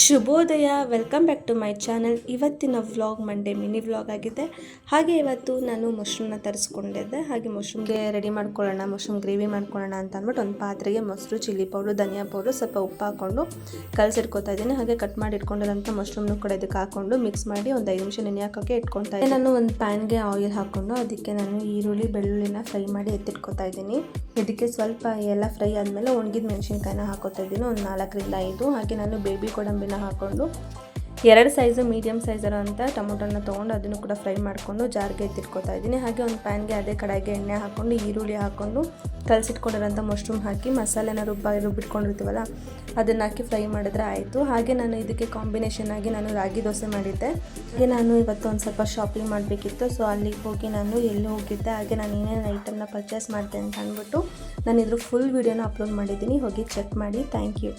ಶುಭೋದಯ, welcome back to my channel. ಇವತ್ತಿನ vlog Monday mini vlog ಆಗಿದೆ. ಹಾಗೆ ಇವತ್ತು ನಾನು ಮಶ್ರೂಮ್ನ ತರಿಸ್ಕೊಂಡಿದ್ದೆ. ಹಾಗೆ ಮಶ್ರೂಮ್ಗೆ ರೆಡಿ ಮಾಡ್ಕೊಳ್ಳೋಣ, ಮಶ್ರೂಮ್ ಗ್ರೇವಿ ಮಾಡ್ಕೊಳ್ಳೋಣ ಅಂತ ಅಂದ್ಬಿಟ್ಟು ಒಂದು ಪಾತ್ರೆಗೆ ಮೊಸರು, ಚಿಲ್ಲಿ ಪೌಡ್ರು, ಧನಿಯಾ ಪೌಡ್ರು, ಸ್ವಲ್ಪ ಉಪ್ಪು ಹಾಕ್ಕೊಂಡು ಕಲಸಿಟ್ಕೊತಾ ಇದ್ದೀನಿ. ಹಾಗೆ ಕಟ್ ಮಾಡಿ ಇಟ್ಕೊಂಡಿರೋಂಥ ಮಶ್ರೂಮ್ನು ಕೂಡ ಇದಕ್ಕೆ ಹಾಕ್ಕೊಂಡು ಮಿಕ್ಸ್ ಮಾಡಿ ಒಂದು 5 ನಿಮಿಷ ನೆನೆ ಹಾಕೋಕ್ಕೆ ಇಟ್ಕೊತಾ ಇದ್ದೀನಿ. ನಾನು ಒಂದು ಪ್ಯಾನ್ಗೆ ಆಯಿಲ್ ಹಾಕ್ಕೊಂಡು ಅದಕ್ಕೆ ನಾನು ಈರುಳ್ಳಿ, ಬೆಳ್ಳುಳ್ಳಿನ ಫ್ರೈ ಮಾಡಿ ಎತ್ತಿಟ್ಕೊತಾ ಇದ್ದೀನಿ. ಇದಕ್ಕೆ ಸ್ವಲ್ಪ ಎಲ್ಲ ಫ್ರೈ ಆದಮೇಲೆ ಒಣಗಿದ ಮೆಣಸಿನ್ಕಾಯಿನ ಹಾಕೋತಾ ಇದ್ದೀನಿ, ಒಂದು 4ರಿಂದ 5. ಹಾಗೆ ನಾನು ಬೇಬಿ ಗೋಡಂಬಿನ ಹಾಕ್ಕೊಂಡು 2 ಸೈಜು ಮೀಡಿಯಮ್ ಸೈಜ್ ಇರೋಂಥ ಟೊಮೊಟೊನ ತೊಗೊಂಡು ಅದನ್ನು ಕೂಡ ಫ್ರೈ ಮಾಡಿಕೊಂಡು ಜಾರ್ಗೆ ಎತ್ತಿಟ್ಕೊತಾ ಇದ್ದೀನಿ. ಹಾಗೆ ಒಂದು ಪ್ಯಾನ್ಗೆ ಅದೇ ಕಡೆಗೆ ಎಣ್ಣೆ ಹಾಕ್ಕೊಂಡು ಈರುಳ್ಳಿ ಹಾಕ್ಕೊಂಡು ಕಲಸಿಟ್ಕೊಂಡಿರೋಂಥ ಮಶ್ರೂಮ್ ಹಾಕಿ ಮಸಾಲೆನ ರುಬ್ಬಿಟ್ಕೊಂಡಿರ್ತೀವಲ್ಲ ಅದನ್ನು ಹಾಕಿ ಫ್ರೈ ಮಾಡಿದ್ರೆ ಆಯಿತು. ಹಾಗೆ ನಾನು ಇದಕ್ಕೆ ಕಾಂಬಿನೇಷನ್ ಆಗಿ ನಾನು ರಾಗಿ ದೋಸೆ ಮಾಡಿದ್ದೆ. ಹಾಗೆ ನಾನು ಇವತ್ತು ಒಂದು ಸ್ವಲ್ಪ ಶಾಪಿಂಗ್ ಮಾಡಬೇಕಿತ್ತು, ಸೊ ಅಲ್ಲಿಗೆ ಹೋಗಿ ನಾನು ಎಲ್ಲಿ ಹೋಗಿದ್ದೆ, ಹಾಗೆ ನಾನು ಏನೇನು ಐಟಮ್ನ ಪರ್ಚೇಸ್ ಮಾಡಿದೆ ಅಂತ ಅಂದ್ಬಿಟ್ಟು ನಾನು ಇದ್ರ ಫುಲ್ ವೀಡಿಯೋನ ಅಪ್ಲೋಡ್ ಮಾಡಿದ್ದೀನಿ. ಹೋಗಿ ಚೆಕ್ ಮಾಡಿ. Thank you.